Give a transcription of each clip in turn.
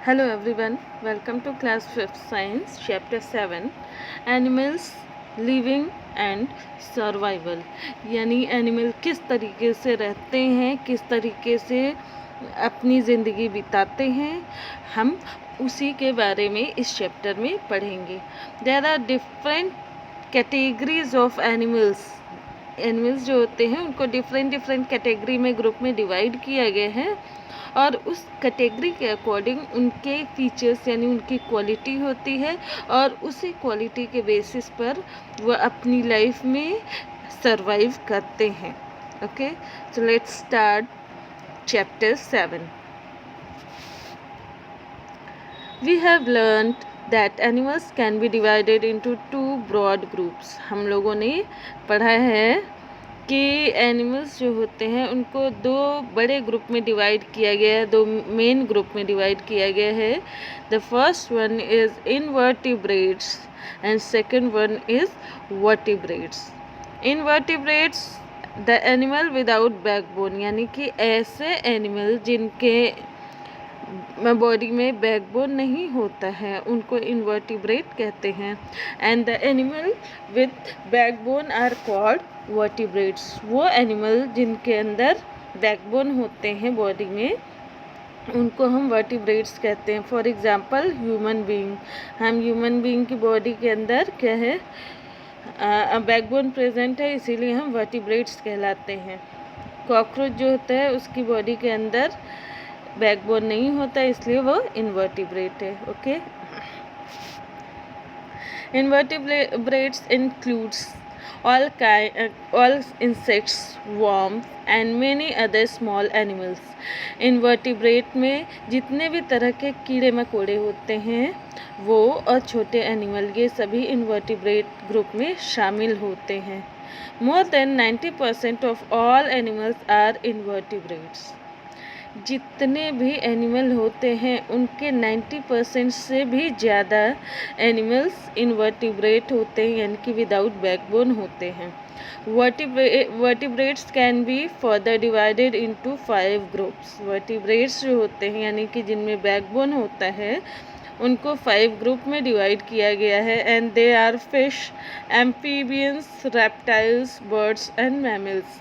Hello everyone, welcome to class 5th science chapter 7 animals living and survival। यानी animal किस तरीके से रहते हैं, किस तरीके से अपनी ज़िंदगी बिताते हैं, हम उसी के बारे में इस चैप्टर में पढ़ेंगे। There are different categories of animals. Animals जो होते हैं उनको डिफरेंट कैटेगरी में ग्रुप में डिवाइड किया गया है और उस कैटेगरी के अकॉर्डिंग उनके फीचर्स यानी उनकी क्वालिटी होती है और उसी क्वालिटी के बेसिस पर वो अपनी लाइफ में सरवाइव करते हैं। Okay, so let's start chapter 7। We have learned that animals can be divided into two broad groups। हम लोगों ने पढ़ा है कि एनिमल्स जो होते हैं उनको दो बड़े ग्रुप में डिवाइड किया गया है, दो मेन ग्रुप में डिवाइड किया गया है। The first one is invertebrates and second one is vertebrates. Invertebrates the animal without backbone, यानी कि ऐसे एनिमल जिनके बॉडी में बैकबोन नहीं होता है उनको इनवर्टिब्रेट कहते हैं। And the animal with backbone are called vertebrates. वो एनिमल जिनके अंदर बैकबोन होते हैं बॉडी में उनको हम वर्टिब्रेट्स कहते हैं। फॉर एग्जांपल ह्यूमन बीइंग, हम ह्यूमन बीइंग की बॉडी के अंदर क्या है, बैकबोन प्रेजेंट है, इसीलिए हम वर्टिब्रेट्स कहलाते हैं। कॉकरोच जो होता है उसकी बॉडी के अंदर बैकबोन नहीं होता, इसलिए वो इनवर्टिब्रेट है। Okay, invertebrates includes all insects, worms and many other small animals। Invertebrate में जितने भी तरह के कीड़े मकोड़े होते हैं वो और छोटे एनिमल, ये सभी इनवर्टिब्रेट ग्रुप में शामिल होते हैं। More than 90% of all animals are invertebrates। जितने भी एनिमल होते हैं उनके 90% से भी ज़्यादा एनिमल्स इनवर्टिब्रेट होते हैं, यानी कि विदाउट बैकबोन होते हैं। Vertebrates can be further divided into 5 groups. Vertebrates जो होते हैं यानी कि जिनमें बैकबोन होता है उनको 5 ग्रुप में डिवाइड किया गया है। And they are fish, amphibians, reptiles, birds and mammals.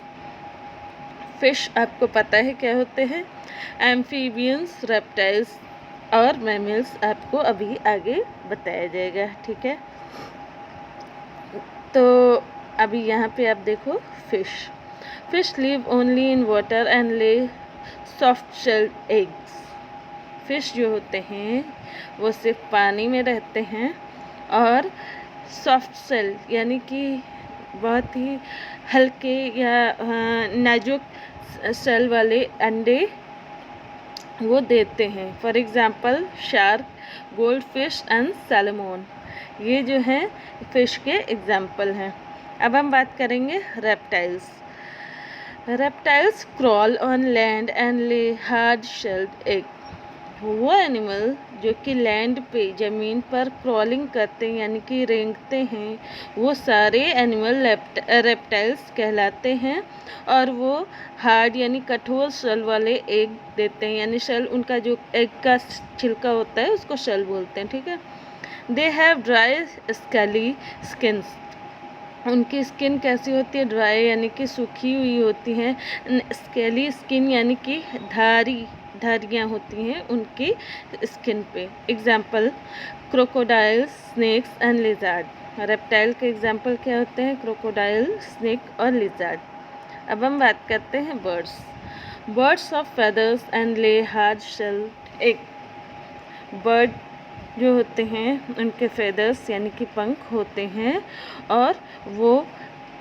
Fish आपको पता है क्या होते हैं, एम्फीबियंस, रेप्टाइल्स और मैमल्स आपको अभी आगे बताया जाएगा। ठीक है, तो अभी यहाँ पे आप देखो fish live only in water and ले सॉफ्ट शेल्ड एग्स। फिश जो होते हैं वो सिर्फ पानी में रहते हैं और सॉफ्ट शेल यानी कि बहुत ही हल्के या नाजुक सेल वाले अंडे वो देते हैं। For example shark, gold fish and salmon, ये जो हैं फिश के एग्जांपल हैं। अब हम बात करेंगे reptiles. Reptiles crawl on land and ले हार्ड शेल्ड एग। वो एनिमल जो कि लैंड पे ज़मीन पर क्रॉलिंग करते हैं यानी कि रेंगते हैं वो सारे एनिमल रेप्टाइल्स कहलाते हैं और वो हार्ड यानी कठोर शेल वाले एग देते हैं, यानी शेल उनका जो एग का छिलका होता है उसको शेल बोलते हैं। ठीक है, they have dry scaly skins. उनकी स्किन कैसी होती है, ड्राई यानी कि सूखी हुई होती हैं। स्केली स्किन यानी कि धारियाँ होती हैं उनकी स्किन पे। Example crocodile, snakes and lizard. Reptile के एग्जाम्पल क्या होते हैं, क्रोकोडाइल, स्नेक और लिजार्ड। अब हम बात करते हैं बर्ड्स ऑफ फेदर्स एंड ले हार्ड शेल एग। बर्ड जो होते हैं उनके फेदर्स यानी कि पंख होते हैं और वो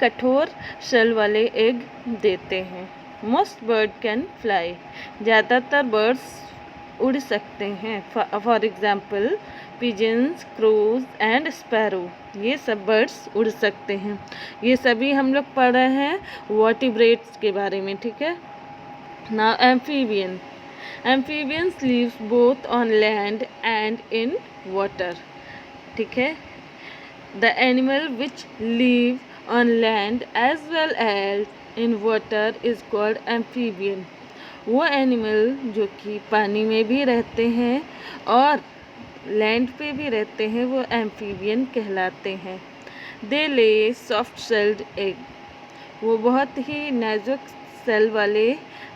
कठोर शेल वाले एग देते हैं। Most bird can fly. ज़्यादातर बर्ड्स उड़ सकते हैं। For example pigeons, crows and sparrow, ये सब बर्ड्स उड़ सकते हैं। ये सभी हम लोग पढ़ रहे हैं वर्टिब्रेट्स के बारे में। ठीक है, now amphibians live both on land and in water. ठीक है, the animal which live on land as well as in water is called amphibian. वो एनिमल जो कि पानी में भी रहते हैं और लैंड पे भी रहते हैं वो एम्फीबियन कहलाते हैं। दे ले सॉफ्ट सेल्ड एग, वो बहुत ही नाजुक सेल वाले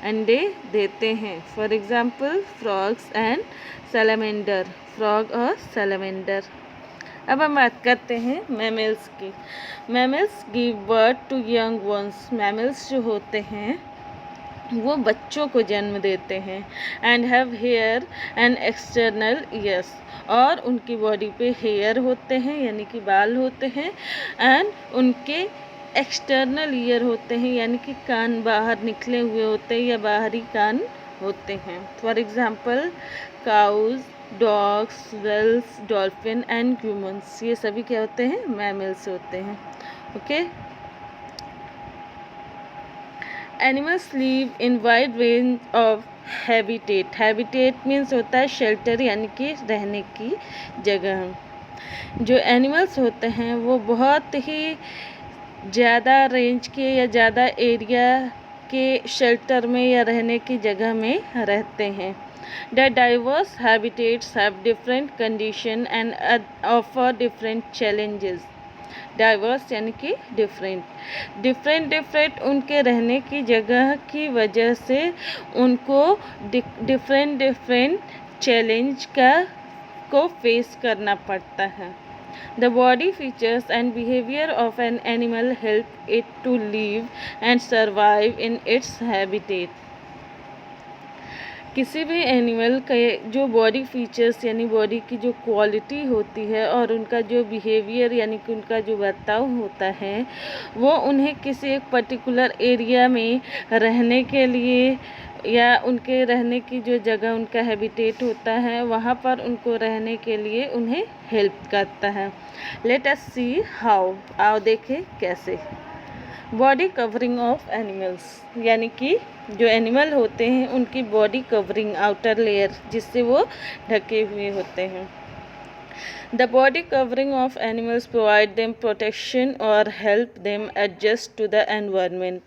अंडे देते हैं। For example frogs and salamander, frog और सैलमेंडर। अब हम बात करते हैं मैमल्स की। Mammals give birth to young ones, mammals जो होते हैं वो बच्चों को जन्म देते हैं। And have hair and external ears, और उनकी बॉडी पे हेयर होते हैं यानी कि बाल होते हैं, एंड उनके एक्सटर्नल ईयर होते हैं यानी कि कान बाहर निकले हुए होते हैं या बाहरी कान होते हैं। For example cows, dogs, whales, dolphin and humans, ये सभी क्या होते हैं? मैमल्स होते हैं। Okay. Animals live in wide range of habitat. Habitat means होता है शेल्टर यानी कि रहने की जगह। जो एनिमल्स होते हैं वो बहुत ही ज़्यादा रेंज के या ज़्यादा एरिया के शेल्टर में या रहने की जगह में रहते हैं। The diverse habitats have different condition and offer different challenges. Diverse यानी कि डिफरेंट उनके रहने की जगह की वजह से उनको डिफरेंट चैलेंज को फेस करना पड़ता है। The body features and behavior of an animal help it to live and survive in its habitat. किसी भी एनिमल के जो बॉडी फीचर्स यानी बॉडी की जो क्वालिटी होती है और उनका जो बिहेवियर यानी कि उनका जो बर्ताव होता है वो उन्हें किसी एक पर्टिकुलर एरिया में रहने के लिए या उनके रहने की जो जगह उनका हैबिटेट होता है वहाँ पर उनको रहने के लिए उन्हें हेल्प करता है। लेट अस सी हाउ, आओ देखें कैसे। बॉडी कवरिंग ऑफ एनिमल्स, यानी कि जो एनिमल होते हैं उनकी बॉडी कवरिंग, आउटर लेयर, जिससे वो ढके हुए होते हैं। The body covering of animals provide them protection और help them adjust to the environment.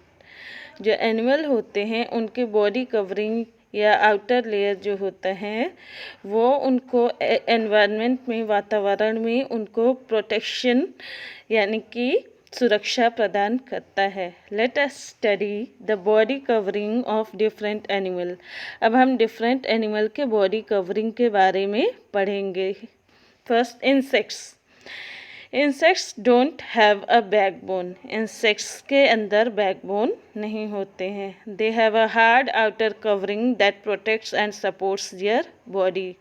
जो एनिमल होते हैं उनके बॉडी कवरिंग या आउटर लेयर जो होता है वो उनको एनवायरनमेंट में, वातावरण में उनको प्रोटेक्शन यानी कि सुरक्षा प्रदान करता है। Let us study the body covering of different animal. अब हम डिफरेंट एनिमल के बॉडी कवरिंग के बारे में पढ़ेंगे। First, insects. Insects don't have a backbone. Insects के अंदर बैकबोन नहीं होते हैं। They have a hard outer covering that protects and supports their body.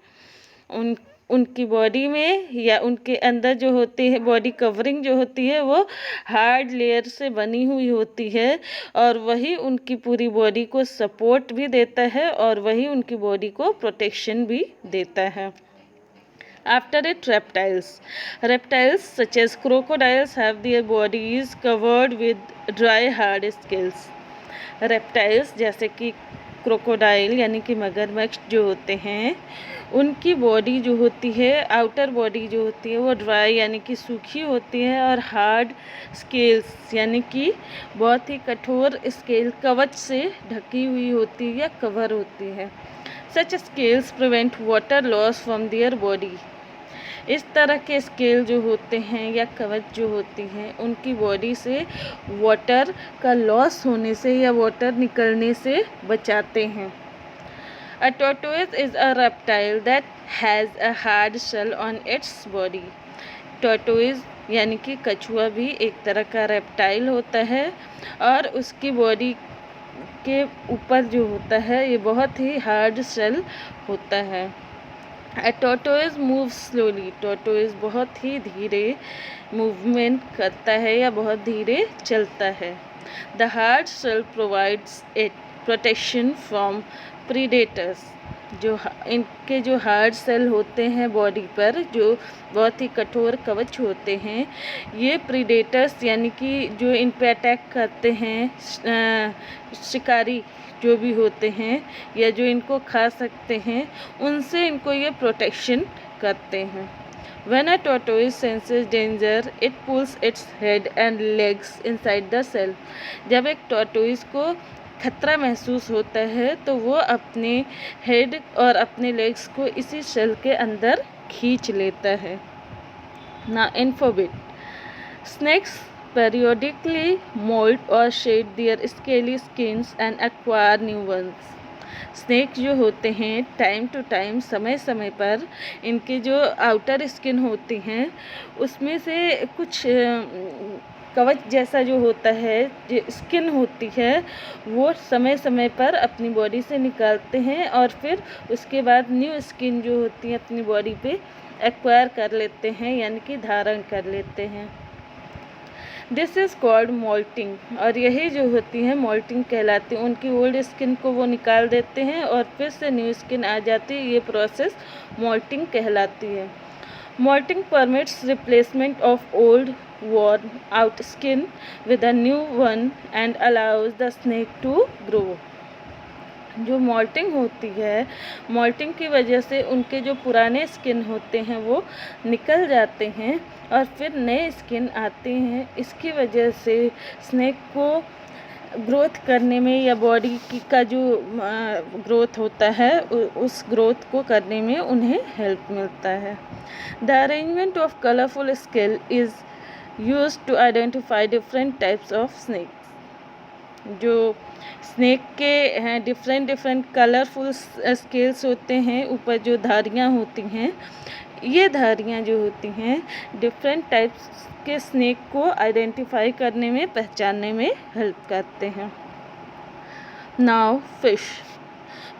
उनकी बॉडी में या उनके अंदर जो होती है बॉडी कवरिंग जो होती है वो हार्ड लेयर से बनी हुई होती है और वही उनकी पूरी बॉडी को सपोर्ट भी देता है और वही उनकी बॉडी को प्रोटेक्शन भी देता है। After it, reptiles such as crocodiles have their bodies covered with dry hard scales. Reptiles जैसे कि क्रोकोडाइल यानी कि मगरमच्छ जो होते हैं उनकी बॉडी जो होती है, आउटर बॉडी जो होती है वो ड्राई यानी कि सूखी होती है और हार्ड स्केल्स यानी कि बहुत ही कठोर स्केल कवच से ढकी हुई होती है या कवर होती है। Such scales prevent water loss from their body. इस तरह के स्केल जो होते हैं या कवच जो होती हैं उनकी बॉडी से वाटर का लॉस होने से या वाटर निकलने से बचाते हैं। A tortoise is a reptile that has a hard shell on its body. Tortoise यानी कि कछुआ भी एक तरह का रेप्टाइल होता है और उसकी बॉडी के ऊपर जो होता है ये बहुत ही हार्ड शेल होता है। A tortoise moves slowly. tortoise बहुत ही धीरे मूवमेंट करता है या बहुत धीरे चलता है। The hard shell provides it protection from predators. जो इनके जो हार्ड सेल होते हैं बॉडी पर, जो बहुत ही कठोर कवच होते हैं, ये प्रीडेटर्स यानी कि जो इन पे अटैक करते हैं, शिकारी जो भी होते हैं या जो इनको खा सकते हैं, उनसे इनको ये प्रोटेक्शन करते हैं। When a tortoise senses danger, it pulls its head and legs inside the shell. जब एक टॉर्टोइस को खतरा महसूस होता है तो वो अपने हेड और अपने लेग्स को इसी शेल के अंदर खींच लेता है। ना इन्फोबिट, snacks periodically mold or shed their scaly skins and acquire new ones। Snake जो होते हैं टाइम टू टाइम, समय समय पर इनके जो आउटर स्किन होती हैं उसमें से कुछ कवच जैसा जो होता है, जो स्किन होती है, वो समय समय पर अपनी बॉडी से निकालते हैं और फिर उसके बाद न्यू स्किन जो होती है अपनी बॉडी पे एक्वायर कर लेते हैं, यानी कि धारण कर लेते हैं। दिस इज़ कॉल्ड मोल्टिंग, और यही जो होती है मोल्टिंग कहलाती है। उनकी ओल्ड स्किन को वो निकाल देते हैं और फिर से न्यू स्किन आ जाती है, ये प्रोसेस मोल्टिंग कहलाती है। Moulting permits replacement of old worn out skin with a new one and allows the snake to grow। जो मोल्टिंग होती है, मोल्टिंग की वजह से उनके जो पुराने स्किन होते हैं वो निकल जाते हैं और फिर नए स्किन आते हैं। इसकी वजह से स्नेक को ग्रोथ करने में या बॉडी की का जो ग्रोथ होता है उस ग्रोथ को करने में उन्हें हेल्प मिलता है। The arrangement of colourful scale is used to identify different types of snakes. जो स्नेक के डिफरेंट कलरफुल स्केल्स होते हैं, ऊपर जो धारियाँ होती हैं, ये धारियाँ जो होती हैं डिफरेंट टाइप्स के स्नेक को आइडेंटिफाई करने में, पहचानने में हेल्प करते हैं। Now fish,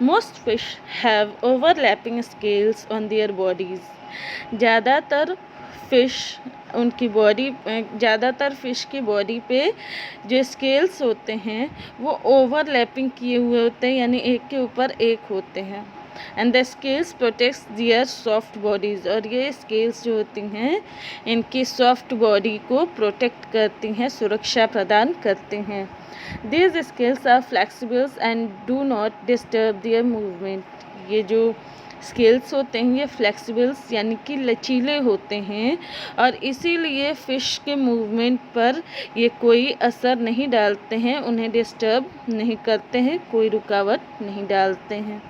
most fish have overlapping scales on their bodies. ज़्यादातर फिश की बॉडी पे जो स्केल्स होते हैं वो ओवरलैपिंग किए हुए होते हैं, यानी एक के ऊपर एक होते हैं। And the scales protects their soft bodies, और ये स्केल्स जो होती हैं इनकी सॉफ्ट बॉडी को प्रोटेक्ट करती हैं, सुरक्षा प्रदान करती हैं। These scales are flexibles and do not disturb their movement. ये जो स्केल्स होते हैं ये फ्लेक्सिबल्स यानी कि लचीले होते हैं और इसीलिए फ़िश के मूवमेंट पर ये कोई असर नहीं डालते हैं, उन्हें डिस्टर्ब नहीं करते हैं, कोई रुकावट नहीं डालते हैं।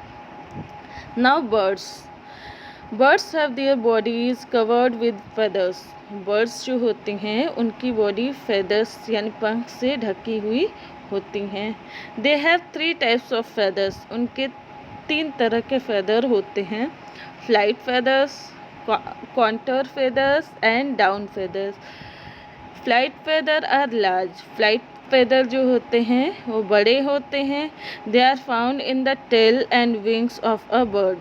Now birds have their bodies covered with feathers. Birds जो होती हैं उनकी बॉडी फेदर्स यानी पंख से ढकी हुई होती हैं। They have 3 types of feathers. उनके 3 तरह के फेदर होते हैं, flight feathers, contour feathers and down feathers. Flight feather are large. Flight feather जो होते हैं वो बड़े होते हैं। They are found in the tail and wings of a bird.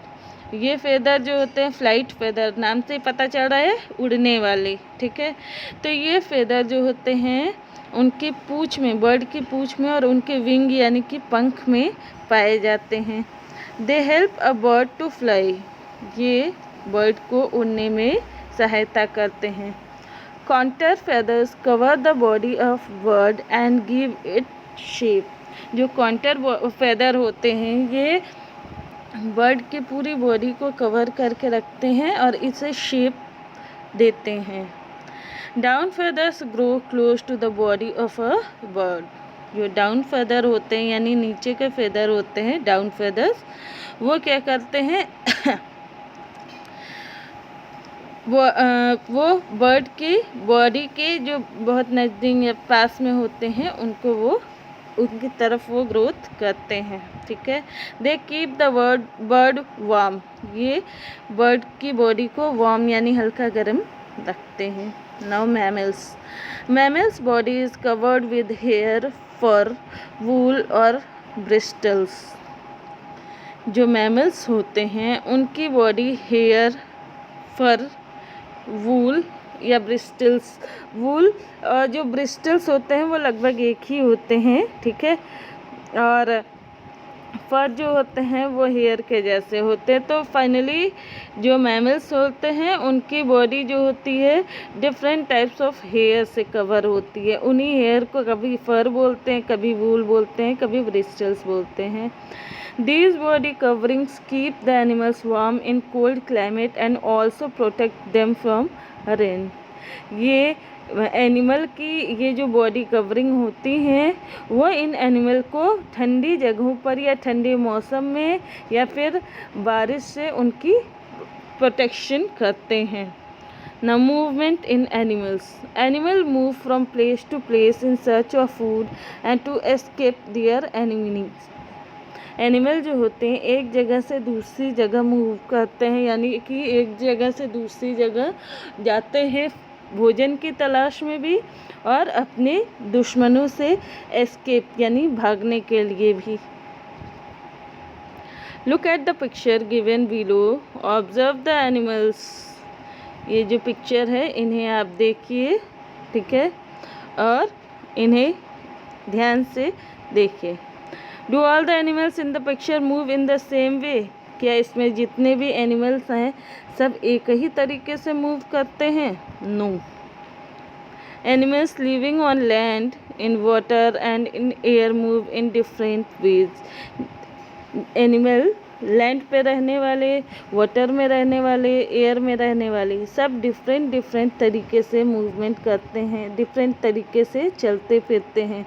ये फेदर जो होते हैं फ्लाइट फेदर, नाम से पता चल रहा है उड़ने वाले, ठीक है। तो ये फेदर जो होते हैं उनकी पूँछ में, बर्ड की पूँछ में और उनके विंग यानी कि पंख में पाए जाते हैं। They help a bird to fly. ये बर्ड को उड़ने में सहायता करते हैं। Contour feathers cover the body of bird and give it shape. जो कॉन्टर फेदर होते हैं ये बर्ड की पूरी बॉडी को कवर करके रखते हैं और इसे शेप देते हैं। Down feathers grow close to the body of a bird. जो डाउन फेदर होते हैं यानी नीचे के फेदर होते हैं डाउन फेदर्स, वो क्या करते हैं वो बर्ड की बॉडी के जो बहुत नज़दीक या पास में होते हैं उनको वो उनकी तरफ वो ग्रोथ करते हैं, ठीक है। They keep the bird warm. ये बर्ड की बॉडी को वार्म यानी हल्का गर्म रखते हैं। Now mammals body is covered with hair, fur, wool और ब्रिस्टल्स। जो मैमल्स होते हैं उनकी बॉडी हेयर, फर, वूल या ब्रिस्टल्स, वूल और जो ब्रिस्टल्स होते हैं वो लगभग एक ही होते हैं, ठीक है। और फर जो होते हैं वो हेयर के जैसे होते हैं। तो फाइनली जो मैमल्स होते हैं उनकी बॉडी जो होती है डिफरेंट टाइप्स ऑफ हेयर से कवर होती है। उन्हीं हेयर को कभी फर बोलते हैं, कभी वूल बोलते हैं, कभी ब्रिस्टल्स बोलते हैं। These body coverings keep the animals warm in cold climate and also protect them from rain। ये एनिमल की ये जो बॉडी कवरिंग होती हैं वो इन एनिमल को ठंडी जगहों पर या ठंडे मौसम में या फिर बारिश से उनकी प्रोटेक्शन करते हैं। Now movement in animals. Animal move from place to place in search of food and to escape their enemies. Animal जो होते हैं एक जगह से दूसरी जगह मूव करते हैं, यानी कि एक जगह से दूसरी जगह जाते हैं भोजन की तलाश में भी और अपने दुश्मनों से एस्केप यानी भागने के लिए भी। Look at the picture given below, observe the animals. ये जो पिक्चर है इन्हें आप देखिए, ठीक है, और इन्हें ध्यान से देखिए। Do all the animals in the picture move in the same way? क्या इसमें जितने भी एनिमल्स हैं सब एक ही तरीके से मूव करते हैं? No. Animals living on land, in water and in air move in different ways. Animal land पे रहने वाले, वाटर में रहने वाले, एयर में रहने वाले सब डिफरेंट तरीके से मूवमेंट करते हैं, डिफरेंट तरीके से चलते फिरते हैं।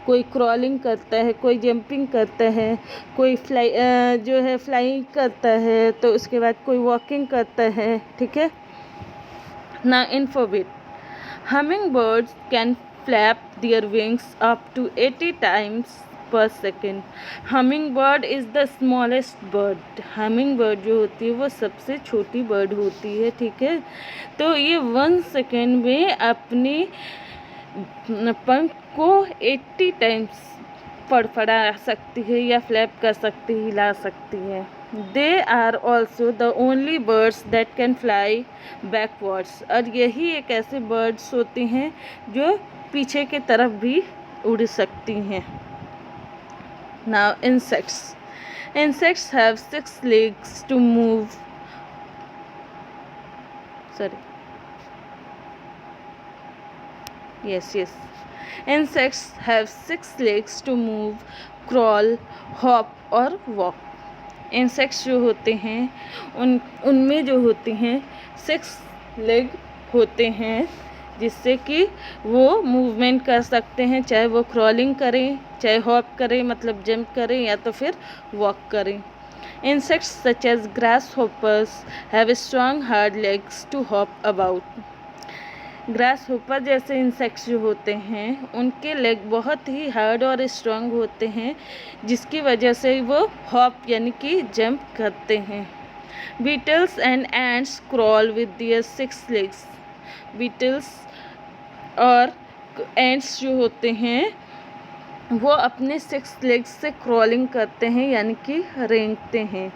कोई क्रॉलिंग करता है, कोई जंपिंग करता है, कोई फ्लाइंग करता है, तो उसके बाद कोई वॉकिंग करता है, ठीक है ना। Infobit, humming birds can flap their wings up to 80 times per second. Humming bird is the smallest bird. Humming bird जो होती है वो सबसे छोटी बर्ड होती है, ठीक है। तो ये 1 सेकेंड में अपने पंख को 80 टाइम्स फड़फड़ा सकती है या फ्लैप कर सकती है, हिला सकती है। They are also the only birds that can fly backwards. और यही एक ऐसे बर्ड्स होते हैं जो पीछे के तरफ भी उड़ सकती हैं। Now insects. Insects have 6 legs to move. Sorry. Yes. Insects have 6 legs to move, crawl, hop और walk. Insects जो होते हैं उनमें जो होते हैं 6 लेग होते हैं, जिससे कि वो मूवमेंट कर सकते हैं, चाहे वो क्रॉलिंग करें, चाहे हॉप करें मतलब जंप करें, या तो फिर वॉक करें। Insects such as grasshoppers have strong hard legs to hop about. Grasshopper जैसे इंसेक्ट्स जो होते हैं उनके लेग बहुत ही हार्ड और स्ट्रॉन्ग होते हैं, जिसकी वजह से वो हॉप यानी कि जंप करते हैं। Beetles and ants crawl with their 6 legs. Beetles और एंट्स जो होते हैं वो अपने 6 लेग्स से क्रॉलिंग करते हैं यानी कि रेंगते हैं।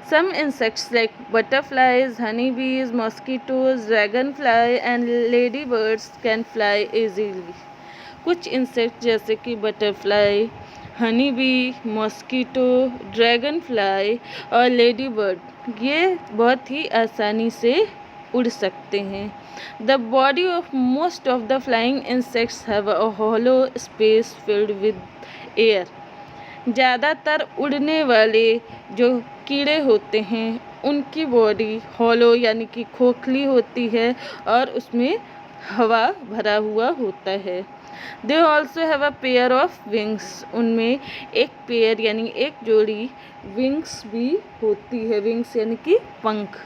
Some insects like butterflies, honey bees, mosquitoes, dragon fly and lady birds can fly easily. कुछ इंसेक्ट जैसे कि butterfly, honey bee, mosquito, dragon fly और लेडी बर्ड ये बहुत ही आसानी से उड़ सकते हैं। The body of most of the flying insects have a hollow space filled with air. ज़्यादातर उड़ने वाले जो कीड़े होते हैं उनकी बॉडी हॉलो यानी कि खोखली होती है और उसमें हवा भरा हुआ होता है। They also have a pair of wings. उनमें एक पेयर यानी एक जोड़ी विंग्स भी होती है। विंग्स यानी कि पंख।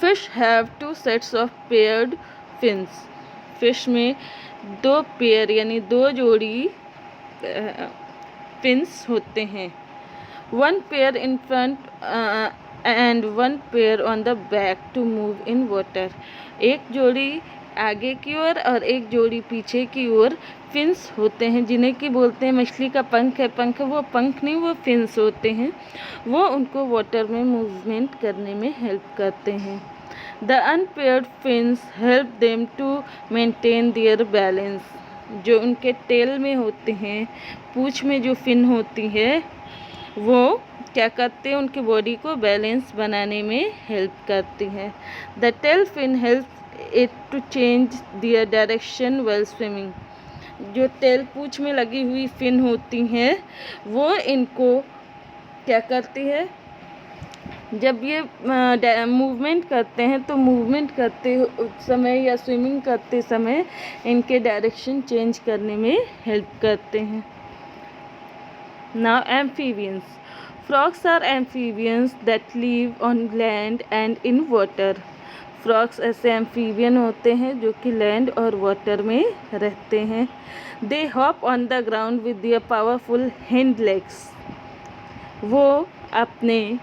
Fish have 2 sets of paired fins. Fish में 2 पेयर यानी 2 जोड़ी फिन्स होते हैं। 1 pair in front and 1 pair on the back to move in water. एक जोड़ी आगे की ओर और एक जोड़ी पीछे की ओर फिन्स होते हैं, जिन्हें कि बोलते हैं मछली का पंख है। पंख वो पंख नहीं, वो फिन्स होते हैं। वो उनको वाटर में मूवमेंट करने में हेल्प करते हैं। The unpaired fins help them to maintain their balance. जो उनके टेल में होते हैं, पूँछ में जो फिन होती है, वो क्या करते हैं, उनकी बॉडी को बैलेंस बनाने में हेल्प करती है। The tail fin help it to change their direction while swimming. जो टेल पूँछ में लगी हुई फिन होती हैं वो इनको क्या करती है, जब ये मूवमेंट करते हैं तो मूवमेंट करते समय या स्विमिंग करते समय इनके डायरेक्शन चेंज करने में हेल्प करते हैं। Now amphibians. Frogs are amphibians that live on land and in water. Frogs ऐसे एम्फीबियन होते हैं जो कि लैंड और वाटर में रहते हैं। They hop on the ground with their powerful hind legs. वो अपने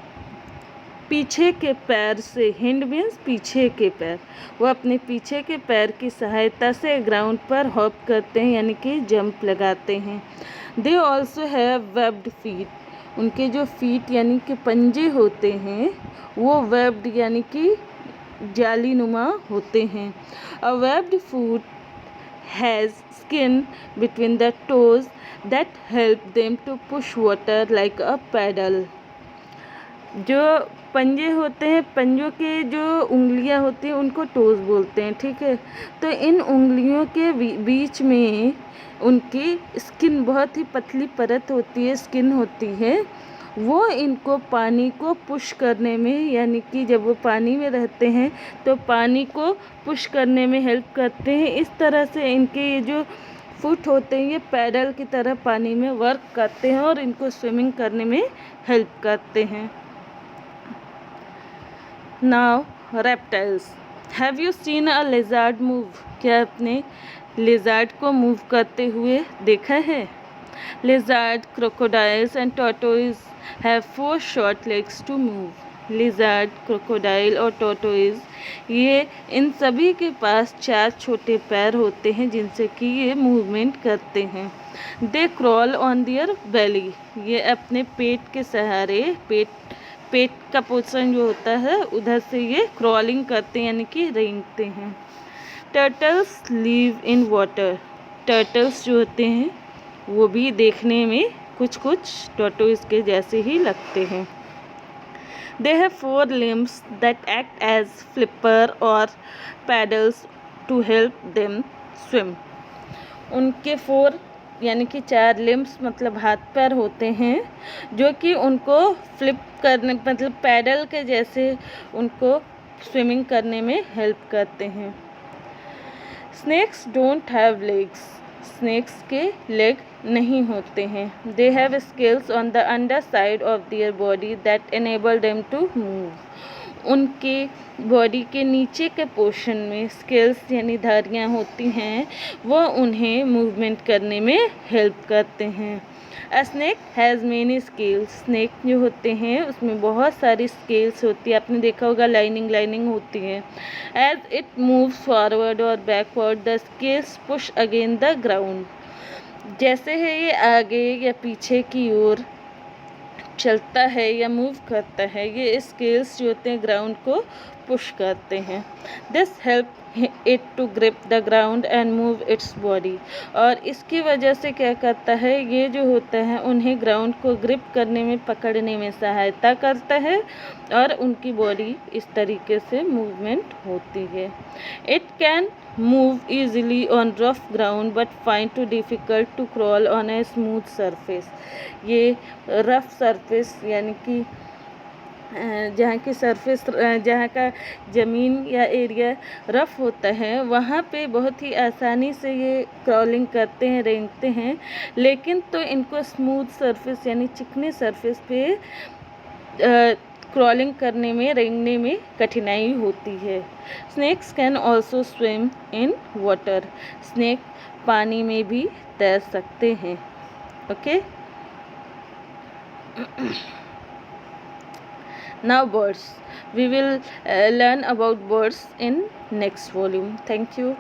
पीछे के पैर से, हिंड मीन्स पीछे के पैर, वो अपने पीछे के पैर की सहायता से ग्राउंड पर हॉप करते हैं यानी कि जंप लगाते हैं। They also have webbed feet. उनके जो फीट यानी कि पंजे होते हैं वो वेब्ड यानी कि जालीनुमा होते हैं। A webbed foot has skin between the toes that help them to push water like a paddle. जो पंजे होते हैं, पंजों के जो उंगलियां होती हैं उनको टोज बोलते हैं, ठीक है। तो इन उंगलियों के बीच में उनकी स्किन बहुत ही पतली परत होती है, स्किन होती है। वो इनको पानी को पुश करने में यानी कि जब वो पानी में रहते हैं तो पानी को पुश करने में हेल्प करते हैं। इस तरह से इनके ये जो फुट होते हैं ये पैडल की तरह पानी में वर्क करते हैं और इनको स्विमिंग करने में हेल्प करते हैं। Now reptiles. Have you seen a lizard move? क्या आपने लिज़ार्ड को मूव करते हुए देखा है? Lizard, crocodiles and tortoise have 4 short legs to move. Lizard, crocodile और टॉर्टोइज ये इन सभी के पास 4 छोटे पैर होते हैं जिनसे कि ये मूवमेंट करते हैं। दे क्रॉल ऑन देयर बेली। ये अपने पेट के सहारे, पेट का पोर्शन जो होता है उधर से ये क्रॉलिंग करते हैं यानी कि रेंगते हैं। Turtles live in water. Turtles जो होते हैं वो भी देखने में कुछ टर्टल्स के जैसे ही लगते हैं। They have 4 limbs that act as flipper or paddles to help them swim. उनके 4 यानी कि 4 लिम्स मतलब हाथ पैर होते हैं जो कि उनको फ्लिप करने मतलब पैडल के जैसे उनको स्विमिंग करने में हेल्प करते हैं। Snakes don't have legs. Snakes के लेग नहीं होते हैं। They have scales on the underside of their body that enable them to move. उनके बॉडी के नीचे के पोर्शन में स्केल्स यानी धारियाँ होती हैं, वो उन्हें मूवमेंट करने में हेल्प करते हैं। अ snake has many scales. Snake जो होते हैं उसमें बहुत सारी स्केल्स होती है, आपने देखा होगा लाइनिंग होती है। एज इट मूव्स फॉरवर्ड और backward the scales push again the ground. जैसे है ये आगे या पीछे की ओर चलता है या मूव करता है, ये स्केल्स जो होते हैं ग्राउंड को पुश करते हैं। This help it to grip the ground and move its body. और इसकी वजह से क्या करता है, ये जो होता है उन्हें ग्राउंड को ग्रिप करने में, पकड़ने में सहायता करता है और उनकी बॉडी इस तरीके से मूवमेंट होती है। It can move easily on rough ground but find too difficult to crawl on a smooth surface. ये रफ सरफेस यानी कि जहाँ की सरफेस, जहाँ का ज़मीन या एरिया रफ़ होता है वहाँ पे बहुत ही आसानी से ये क्रॉलिंग करते हैं, रेंगते हैं, लेकिन तो इनको स्मूथ सरफेस यानी चिकने सरफेस पे क्रॉलिंग करने में, रेंगने में कठिनाई होती है। Snakes can also swim in water. Snake पानी में भी तैर सकते हैं। Okay, now birds. We will learn about birds in next volume. Thank you.